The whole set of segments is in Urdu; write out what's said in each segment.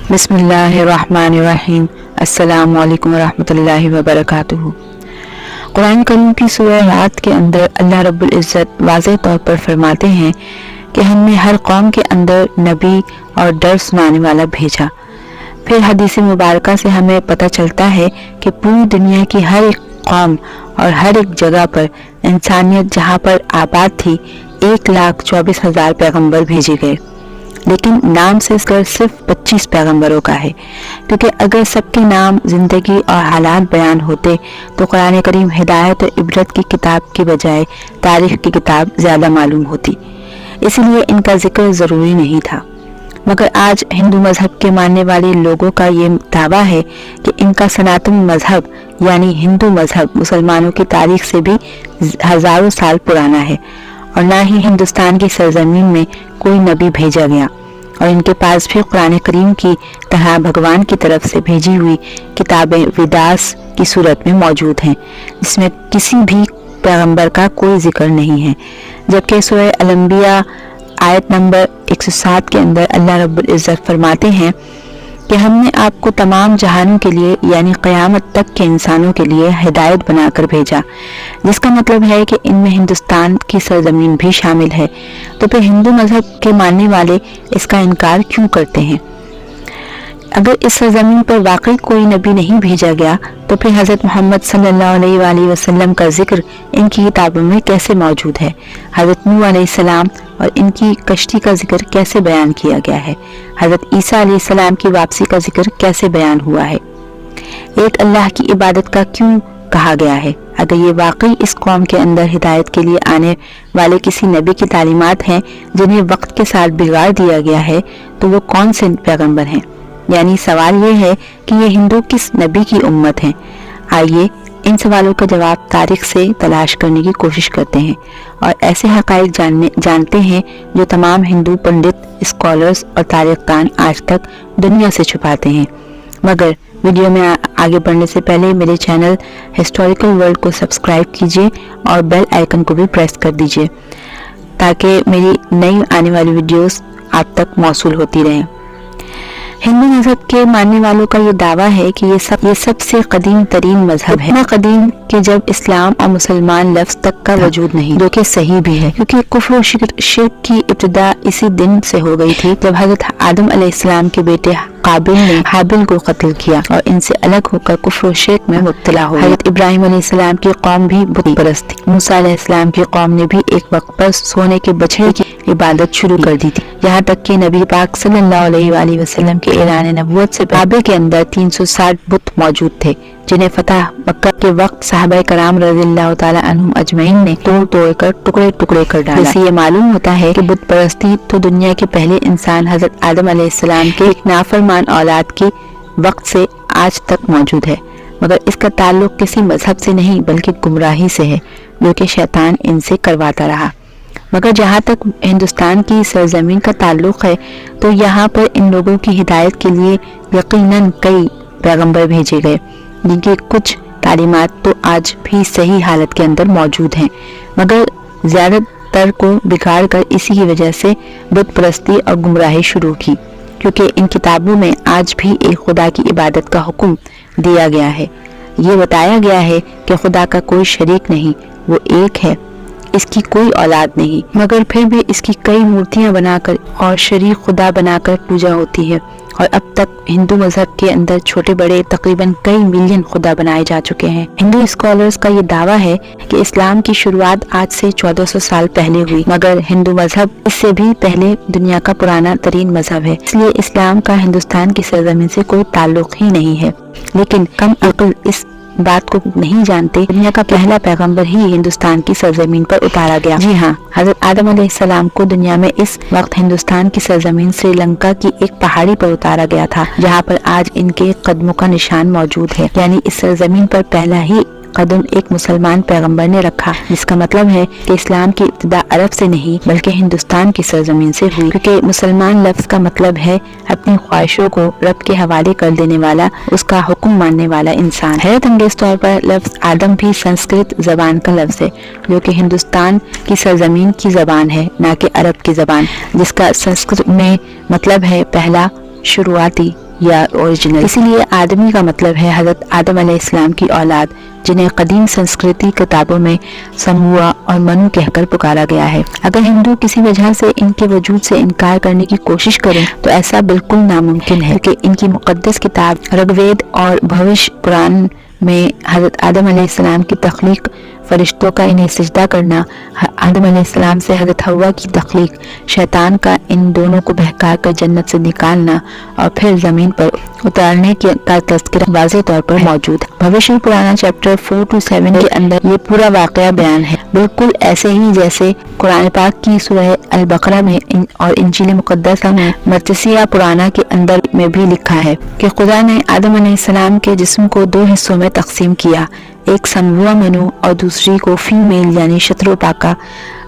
بسم اللہ الرحمن الرحیم۔ السلام علیکم ورحمۃ اللہ وبرکاتہ۔ قرآن کریم کی سورہ رات کے اندر اللہ رب العزت واضح طور پر فرماتے ہیں کہ ہم نے ہر قوم کے اندر نبی اور ڈر سنانے والا بھیجا۔ پھر حدیث مبارکہ سے ہمیں پتہ چلتا ہے کہ پوری دنیا کی ہر ایک قوم اور ہر ایک جگہ پر انسانیت جہاں پر آباد تھی 1,24,000 پیغمبر بھیجے گئے، لیکن نام سے صرف 25 پیغمبروں کا ہے، کیونکہ اگر سب کے نام، زندگی اور حالات بیان ہوتے تو قرآن کریم ہدایت اور عبرت کی کتاب کی بجائے تاریخ کی کتاب زیادہ معلوم ہوتی، اس لیے ان کا ذکر ضروری نہیں تھا۔ مگر آج ہندو مذہب کے ماننے والے لوگوں کا یہ دعویٰ ہے کہ ان کا سناتن مذہب یعنی ہندو مذہب مسلمانوں کی تاریخ سے بھی ہزاروں سال پرانا ہے، اور نہ ہی ہندوستان کی سرزمین میں کوئی نبی بھیجا گیا، اور ان کے پاس بھی قرآن کریم کی طرح بھگوان کی طرف سے بھیجی ہوئی کتابیں ویداس کی صورت میں موجود ہیں، جس میں کسی بھی پیغمبر کا کوئی ذکر نہیں ہے۔ جبکہ سورہ الانبیاء آیت نمبر 107 کے اندر اللہ رب العزت فرماتے ہیں کہ ہم نے آپ کو تمام جہانوں کے لیے یعنی قیامت تک کے انسانوں کے لیے ہدایت بنا کر بھیجا، جس کا مطلب ہے کہ ان میں ہندوستان کی سرزمین بھی شامل ہے۔ تو پھر ہندو مذہب کے ماننے والے اس کا انکار کیوں کرتے ہیں؟ اگر اس سرزمین پر واقعی کوئی نبی نہیں بھیجا گیا تو پھر حضرت محمد صلی اللہ علیہ وآلہ وسلم کا ذکر ان کی کتابوں میں کیسے موجود ہے؟ حضرت نوح علیہ السلام اور ان کی کشتی کا ذکر کیسے بیان کیا گیا ہے؟ حضرت عیسیٰ علیہ السلام کی واپسی کا ذکر کیسے بیان ہوا ہے؟ ایک اللہ کی عبادت کا کیوں کہا گیا ہے؟ اگر یہ واقعی اس قوم کے اندر ہدایت کے لیے آنے والے کسی نبی کی تعلیمات ہیں جنہیں وقت کے ساتھ بگاڑ دیا گیا ہے تو وہ کون سے پیغمبر ہیں؟ یعنی سوال یہ ہے کہ یہ ہندو کس نبی کی امت ہیں؟ آئیے ان سوالوں کا جواب تاریخ سے تلاش کرنے کی کوشش کرتے ہیں اور ایسے حقائق جانتے ہیں جو تمام ہندو پنڈت، اسکالرز اور تاریخ دان آج تک دنیا سے چھپاتے ہیں۔ مگر ویڈیو میں آگے بڑھنے سے پہلے میرے چینل ہسٹوریکل ورلڈ کو سبسکرائب کیجیے اور بیل آئیکن کو بھی پریس کر دیجیے تاکہ میری نئی آنے والی ویڈیوز آپ تک موصول ہوتی رہیں۔ ہندو مذہب کے ماننے والوں کا یہ دعویٰ ہے کہ یہ سب سے قدیم ترین مذہب ہے، اتنا قدیم کہ جب اسلام اور مسلمان لفظ تک کا وجود نہیں، جو کہ صحیح بھی ہے، کیونکہ کفر و شرک کی ابتدا اسی دن سے ہو گئی تھی جب حضرت آدم علیہ السلام کے بیٹے قابل نے حابل کو قتل کیا اور ان سے الگ ہو کر کفر و شرک میں مبتلا ہو گئے۔ حضرت ابراہیم علیہ السلام کی قوم بھی بت پرست تھی، موسیٰ علیہ السلام کی قوم نے بھی ایک وقت پر سونے کے بچھڑے کی عبادت شروع کر دی تھی، یہاں تک کہ نبی پاک صلی اللہ علیہ وآلہ وسلم کے اعلان نبوت سے کعبے کے اندر 360 بت موجود تھے جنہیں فتح مکہ کے وقت صحابہ کرام رضی اللہ تعالی عنہم اجمعین نے توڑ کر ٹکڑے ٹکڑے کر ڈالا۔ اس سے یہ معلوم ہوتا ہے کہ بت پرستی تو دنیا کے پہلے انسان حضرت آدم علیہ السلام کے ایک نافرمان اولاد کے وقت سے آج تک موجود ہے، مگر اس کا تعلق کسی مذہب سے نہیں بلکہ گمراہی سے ہے جو کہ شیطان ان سے کرواتا رہا۔ مگر جہاں تک ہندوستان کی سرزمین کا تعلق ہے تو یہاں پر ان لوگوں کی ہدایت کے لیے یقیناً کئی پیغمبر بھیجے گئے جن کی کچھ تعلیمات تو آج بھی صحیح حالت کے اندر موجود ہیں، مگر زیادہ تر کو بگاڑ کر اسی کی وجہ سے بت پرستی اور گمراہی شروع کی، کیونکہ ان کتابوں میں آج بھی ایک خدا کی عبادت کا حکم دیا گیا ہے۔ یہ بتایا گیا ہے کہ خدا کا کوئی شریک نہیں، وہ ایک ہے، اس کی کوئی اولاد نہیں، مگر پھر بھی اس کی کئی مورتیاں بنا کر اور شریک خدا بنا کر پوجا ہوتی ہے، اور اب تک ہندو مذہب کے اندر چھوٹے بڑے تقریباً کئی ملین خدا بنائے جا چکے ہیں۔ ہندو اسکالرز کا یہ دعویٰ ہے کہ اسلام کی شروعات آج سے 1400 سال پہلے ہوئی، مگر ہندو مذہب اس سے بھی پہلے دنیا کا پرانا ترین مذہب ہے، اس لیے اسلام کا ہندوستان کی سرزمین سے کوئی تعلق ہی نہیں ہے۔ لیکن کم عقل اس بات کو نہیں جانتے دنیا کا پہلا پیغمبر ہی ہندوستان کی سرزمین پر اتارا گیا۔ جی ہاں، حضرت آدم علیہ السلام کو دنیا میں اس وقت ہندوستان کی سرزمین سری لنکا کی ایک پہاڑی پر اتارا گیا تھا جہاں پر آج ان کے قدموں کا نشان موجود ہے، یعنی اس سرزمین پر پہلا ہی قدم ایک مسلمان پیغمبر نے رکھا، جس کا مطلب ہے کہ اسلام کی ابتدا عرب سے نہیں بلکہ ہندوستان کی سرزمین سے ہوئی، کیونکہ مسلمان لفظ کا مطلب ہے اپنی خواہشوں کو رب کے حوالے کر دینے والا، اس کا حکم ماننے والا انسان۔ حیرت انگیز طور پر لفظ آدم بھی سنسکرت زبان کا لفظ ہے جو کہ ہندوستان کی سرزمین کی زبان ہے، نہ کہ عرب کی زبان، جس کا سنسکرت میں مطلب ہے پہلا، شروعاتی، یا اوریجنل. اسی لیے آدمی کا مطلب ہے حضرت آدم علیہ السلام کی اولاد، جنہیں قدیم سنسکرتی کتابوں میں سموا اور منو کہہ کر پکارا گیا ہے. اگر ہندو کسی وجہ سے ان کے وجود سے انکار کرنے کی کوشش کریں تو ایسا بالکل ناممکن ہے کہ ان کی مقدس کتاب رگ وید اور بھوش پران میں حضرت آدم علیہ السلام کی تخلیق، فرشتوں کا انہیں سجدہ کرنا، آدم علیہ السلام سے حضرت حوا کی تخلیق، شیطان کا ان دونوں کو بہکا کر جنت سے نکالنا اور پھر زمین پر اتارنے کا تذکرہ واضح طور پر موجود ہے. بھوش پرانا چیپٹر 4 to 7 کے اندر یہ پورا واقعہ بیان ہے، بالکل ایسے ہی جیسے قرآن پاک کی سورہ البقرہ میں اور انجیل مقدسہ میں مرثیہ پرانا کے اندر میں بھی لکھا ہے کہ خدا نے آدم علیہ السلام کے جسم کو 2 حصوں میں تقسیم کیا، ایک سموا منو اور دوسری کو فیمیل یعنی شترو پاکا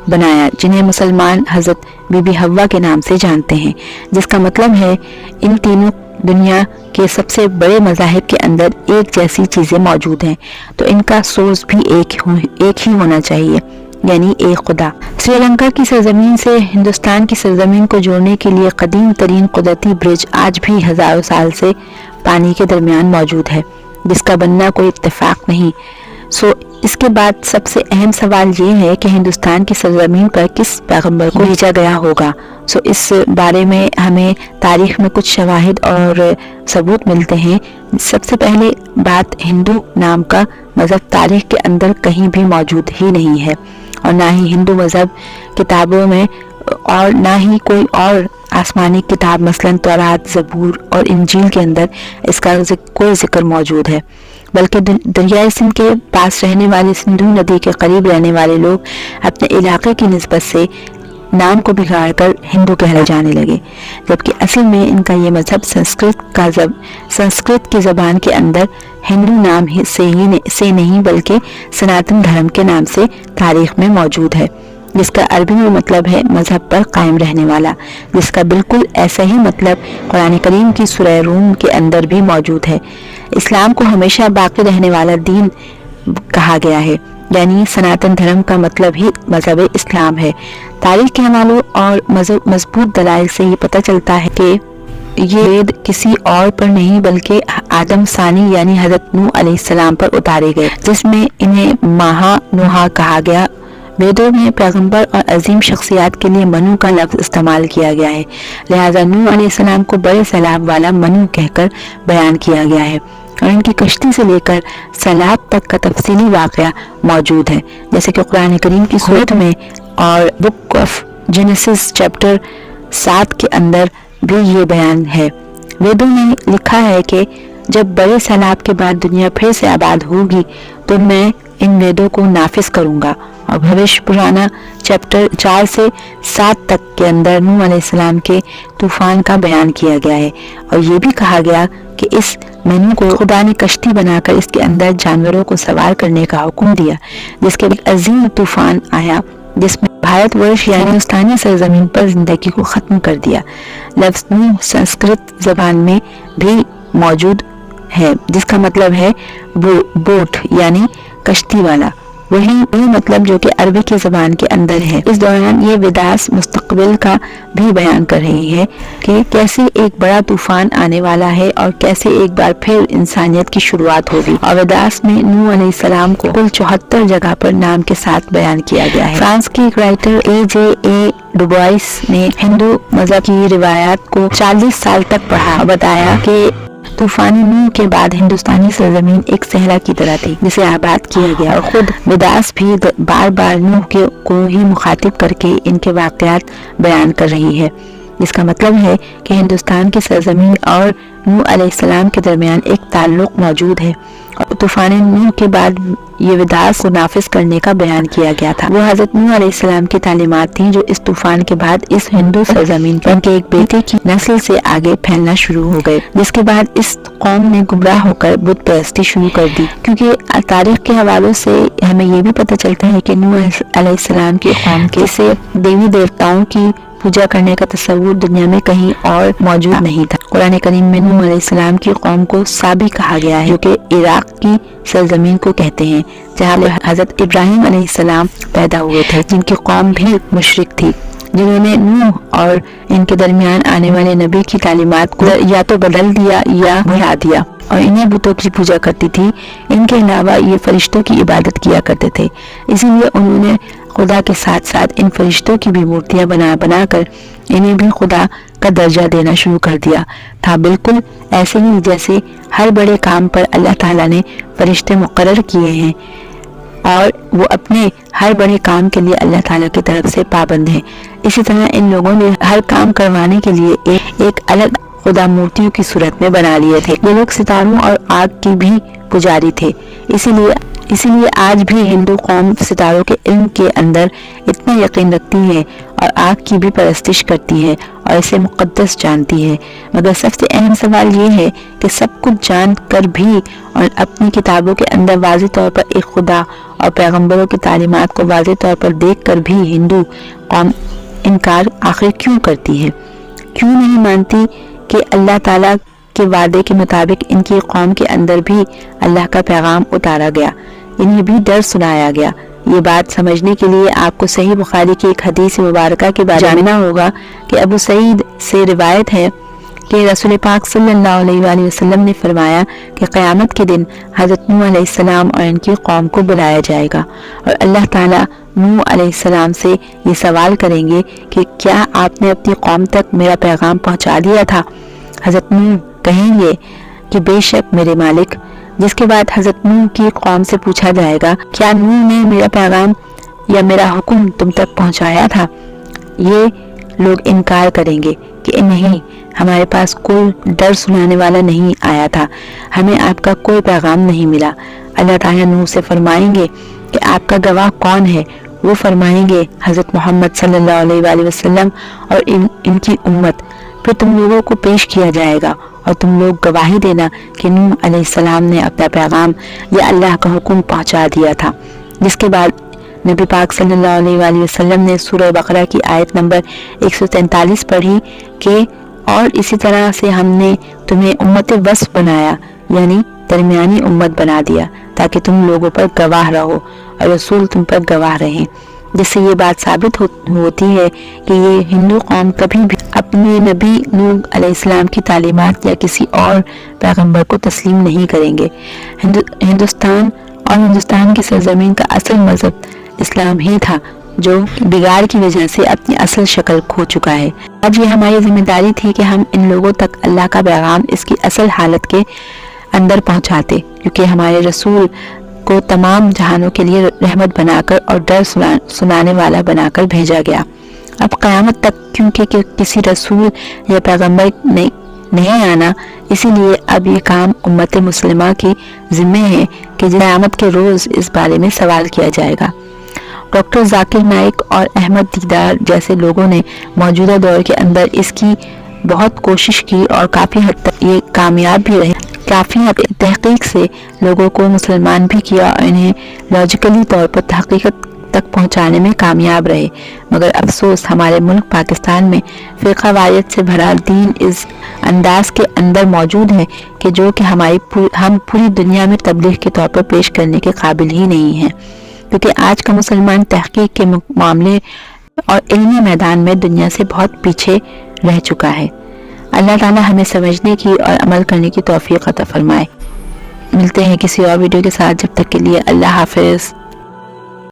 بنایا، جنہیں مسلمان حضرت بی بی حوا کے نام سے جانتے ہیں، جس کا مطلب ہے ان تینوں دنیا کے سب سے بڑے مذاہب کے اندر ایک جیسی چیزیں موجود ہیں، تو ان کا سورس بھی ایک ہی ہونا چاہیے، یعنی ایک خدا. سری لنکا کی سرزمین سے ہندوستان کی سرزمین کو جوڑنے کے لیے قدیم ترین قدرتی برج آج بھی ہزاروں سال سے پانی کے درمیان موجود ہے، جس کا بننا کوئی اتفاق نہیں. اس کے بعد سب سے اہم سوال یہ ہے کہ ہندوستان کی سرزمین پر کس پیغمبر کو بھیجا گیا ہوگا. اس بارے میں ہمیں تاریخ میں کچھ شواہد اور ثبوت ملتے ہیں. سب سے پہلے بات، ہندو نام کا مذہب تاریخ کے اندر کہیں بھی موجود ہی نہیں ہے، اور نہ ہی ہندو مذہب کتابوں میں اور نہ ہی کوئی اور آسمانی کتاب مثلا تورات، زبور اور انجیل کے اندر اس کا کوئی ذکر موجود ہے. بلکہ دریائے سندھ کے پاس رہنے والے سندھو ندی کے قریب رہنے والے لوگ اپنے علاقے کی نسبت سے نام کو بگاڑ کر ہندو کہلائے جانے لگے، جبکہ اصل میں ان کا یہ مذہب سنسکرت کی زبان کے اندر ہندو نام سے نہیں بلکہ سناتن دھرم کے نام سے تاریخ میں موجود ہے، جس کا عربی میں مطلب ہے مذہب پر قائم رہنے والا، جس کا بالکل ایسا ہی مطلب قرآن کریم کی سورہ روم کے اندر بھی موجود ہے. اسلام کو ہمیشہ باقی رہنے والا دین کہا گیا ہے، یعنی سناتن دھرم کا مطلب ہی مذہب اسلام ہے. تاریخ کے حوالوں اور مضبوط دلائل سے یہ پتہ چلتا ہے کہ یہ وید کسی اور پر نہیں بلکہ آدم ثانی یعنی حضرت نوح علیہ السلام پر اتارے گئے، جس میں انہیں مہا نوحا کہا گیا. ویدوں میں پیغمبر اور عظیم شخصیات کے لیے منو کا لفظ استعمال کیا گیا ہے، لہذا نوح علیہ السلام کو بڑے سیلاب والا منو کہہ کر بیان کیا گیا ہے، اور ان کی کشتی سے لے کر سیلاب تک کا تفصیلی واقعہ موجود ہے، جیسے کہ قرآن کریم کی سورت میں اور بک آف جینیسس چیپٹر 7 کے اندر بھی یہ بیان ہے. ویدوں نے لکھا ہے کہ جب بڑے سیلاب کے بعد دنیا پھر سے آباد ہوگی تو میں ان ویدوں کو نافذ کروں گا. اور بھوش پرانا چیپٹر 4 سے 7 تک کے اندر نوح علیہ السلام کے طوفان کا بیان کیا گیا ہے، اور یہ بھی کہا گیا کہ اس منو کو خدا نے کشتی بنا کر اس کے اندر جانوروں کو سوار کرنے کا حکم دیا، جس کے بعد عظیم طوفان آیا جس میں بھارت ورش یعنی ہندوستانی سرزمین پر زندگی کو ختم کر دیا. لفظ نوح سنسکرت زبان میں بھی موجود ہے، جس کا مطلب ہے بوٹ یعنی کشتی والا، وہی مطلب جو کہ عربی کی زبان کے اندر ہے. اس دوران یہ وداس مستقبل کا بھی بیان کر رہی ہے کہ کیسے ایک بڑا طوفان آنے والا ہے اور کیسے ایک بار پھر انسانیت کی شروعات ہوگی. اور وداس میں نوح علیہ السلام کو کل 74 جگہ پر نام کے ساتھ بیان کیا گیا ہے. فرانس کی ایک رائٹر A.J.A. ڈوبوائس نے ہندو مذہب کی روایات کو 40 سال تک پڑھا اور بتایا کہ طوفان نوح کے بعد ہندوستانی سرزمین ایک صحرا کی طرح تھی جسے آباد کیا گیا، اور خود وداس بھی بار بار نوح کو ہی مخاطب کر کے ان کے واقعات بیان کر رہی ہے، جس کا مطلب ہے کہ ہندوستان کی سرزمین اور نوح علیہ السلام کے درمیان ایک تعلق موجود ہے، اور طوفان نوح کے بعد یہ وداس کو نافذ کرنے کا بیان کیا گیا تھا. وہ حضرت نوح علیہ السلام کی تعلیمات تھیں جو اس طوفان کے بعد اس ہندو سرزمین پر ان کے ایک بیٹے کی نسل سے آگے پھیلنا شروع ہو گئے، جس کے بعد اس قوم نے گمراہ ہو کر بت پرستی شروع کر دی. کیونکہ تاریخ کے حوالوں سے ہمیں یہ بھی پتہ چلتا ہے کہ نوح علیہ السلام کی قوم کے سے دیوی دیوتاؤں کی پوجا کرنے کا تصور دنیا میں کہیں اور موجود نہیں تھا. قرآن کریم میں نوح علیہ السلام کی قوم کو سابی کہا گیا ہے، جو کہ عراق کی سرزمین کو کہتے ہیں، جہاں حضرت ابراہیم علیہ السلام پیدا ہوئے تھے، جن کی قوم بھی مشرک تھی. جنہوں نے نوح اور ان کے درمیان آنے والے نبی کی تعلیمات کو یا تو بدل دیا یا بھلا دیا، اور انہیں بتوں کی پوجا کرتی تھی۔ ان کے علاوہ یہ فرشتوں کی عبادت کیا کرتے تھے، اسی لیے انہوں نے خدا کے ساتھ ساتھ ان فرشتوں کی بھی مورتیاں بنا کر انہیں بھی خدا کا درجہ دینا شروع کر دیا تھا، بالکل ایسے ہی جیسے ہر بڑے کام پر اللہ تعالیٰ نے فرشتے مقرر کیے ہیں اور وہ اپنے ہر بڑے کام کے لیے اللہ تعالیٰ کی طرف سے پابند ہیں، اسی طرح ان لوگوں نے ہر کام کروانے کے لیے ایک الگ خدا مورتیوں کی صورت میں بنا لیے تھے۔ یہ لوگ ستاروں اور آگ کی بھی پجاری تھے، اسی لیے آج بھی ہندو قوم ستاروں کے علم کے اندر اتنا یقین رکھتی ہے اور آگ کی بھی پرستش کرتی ہے اور اسے مقدس جانتی ہے۔ مگر سب سے اہم سوال یہ ہے کہ سب کچھ جان کر بھی اور اپنی کتابوں کے اندر واضح طور پر ایک خدا اور پیغمبروں کی تعلیمات کو واضح طور پر دیکھ کر بھی ہندو قوم انکار آخر کیوں کرتی ہے؟ کیوں نہیں مانتی کہ اللہ تعالیٰ کے وعدے کے مطابق ان کی قوم کے اندر بھی اللہ کا پیغام اتارا گیا، انہیں بھی ڈر سنایا گیا؟ یہ بات سمجھنے کے لیے آپ کو صحیح بخاری کی ایک حدیث مبارکہ کے بارے میں جاننا ہوگا کہ ابو سعید سے روایت ہے کہ رسول پاک صلی اللہ علیہ وآلہ وسلم نے فرمایا کہ قیامت کے دن حضرت نوح علیہ السلام اور ان کی قوم کو بلایا جائے گا اور اللہ تعالیٰ نوح علیہ السلام سے یہ سوال کریں گے کہ کیا آپ نے اپنی قوم تک میرا پیغام پہنچا دیا تھا؟ حضرت نوح کہیں گے کہ بے شک میرے مالک، جس کے بعد حضرت نوح کی قوم سے پوچھا جائے گا کیا نوح نے میرا پیغام یا میرا حکم تم تک پہنچایا تھا؟ یہ لوگ انکار کریں گے کہ نہیں، ہمارے پاس کوئی ڈر سنانے والا نہیں آیا تھا، ہمیں آپ کا کوئی پیغام نہیں ملا۔ اللہ تعالیٰ نوح سے فرمائیں گے کہ آپ کا گواہ کون ہے؟ وہ فرمائیں گے حضرت محمد صلی اللہ علیہ وآلہ وسلم اور ان کی امت۔ پھر تم لوگوں کو پیش کیا جائے گا اور تم لوگ گواہی دینا کہ نوح علیہ السلام نے اپنا پیغام یا اللہ کا حکم پہنچا دیا تھا۔ جس کے بعد نبی پاک صلی اللہ علیہ وآلہ وسلم نے سورہ بقرہ کی آیت نمبر 143 پڑھی کہ اور اسی طرح سے ہم نے تمہیں امت وسط بنایا، یعنی درمیانی امت بنا دیا تاکہ تم لوگوں پر گواہ رہو اور رسول تم پر گواہ رہیں، جس سے یہ بات ثابت ہوتی ہے کہ یہ ہندو قوم کبھی بھی اپنے نبی نوح علیہ السلام کی تعلیمات یا کسی اور پیغمبر کو تسلیم نہیں کریں گے۔ ہندوستان کی سرزمین کا اصل مذہب اسلام ہی تھا جو بگاڑ کی وجہ سے اپنی اصل شکل کھو چکا ہے۔ آج یہ ہماری ذمہ داری تھی کہ ہم ان لوگوں تک اللہ کا پیغام اس کی اصل حالت کے اندر پہنچاتے، کیونکہ ہمارے رسول کو تمام جہانوں کے لیے رحمت بنا کر اور ڈر سنانے والا بنا کر بھیجا گیا۔ اب قیامت تک کیونکہ کسی رسول یا پیغمبر نہیں آنا، اسی لیے اب یہ کام امت مسلمہ کی ذمہ ہے کہ قیامت کے روز اس بارے میں سوال کیا جائے گا۔ ڈاکٹر ذاکر نائک اور احمد دیدار جیسے لوگوں نے موجودہ دور کے اندر اس کی بہت کوشش کی اور کافی حد تک یہ کامیاب بھی رہے۔ کافی تحقیق سے لوگوں کو مسلمان بھی کیا اور انہیں لاجیکلی طور پر تحقیقت تک پہنچانے میں کامیاب رہے، مگر افسوس ہمارے ملک پاکستان میں فرقہ واریت سے بھرا دین اس انداز کے اندر موجود ہے کہ جو کہ ہم پوری دنیا میں تبلیغ کے طور پر پیش کرنے کے قابل ہی نہیں ہیں، کیونکہ آج کا مسلمان تحقیق کے معاملے اور علمی میدان میں دنیا سے بہت پیچھے رہ چکا ہے۔ اللہ تعالیٰ ہمیں سمجھنے کی اور عمل کرنے کی توفیق عطا فرمائے۔ ملتے ہیں کسی اور ویڈیو کے ساتھ، جب تک کے لیے اللہ حافظ۔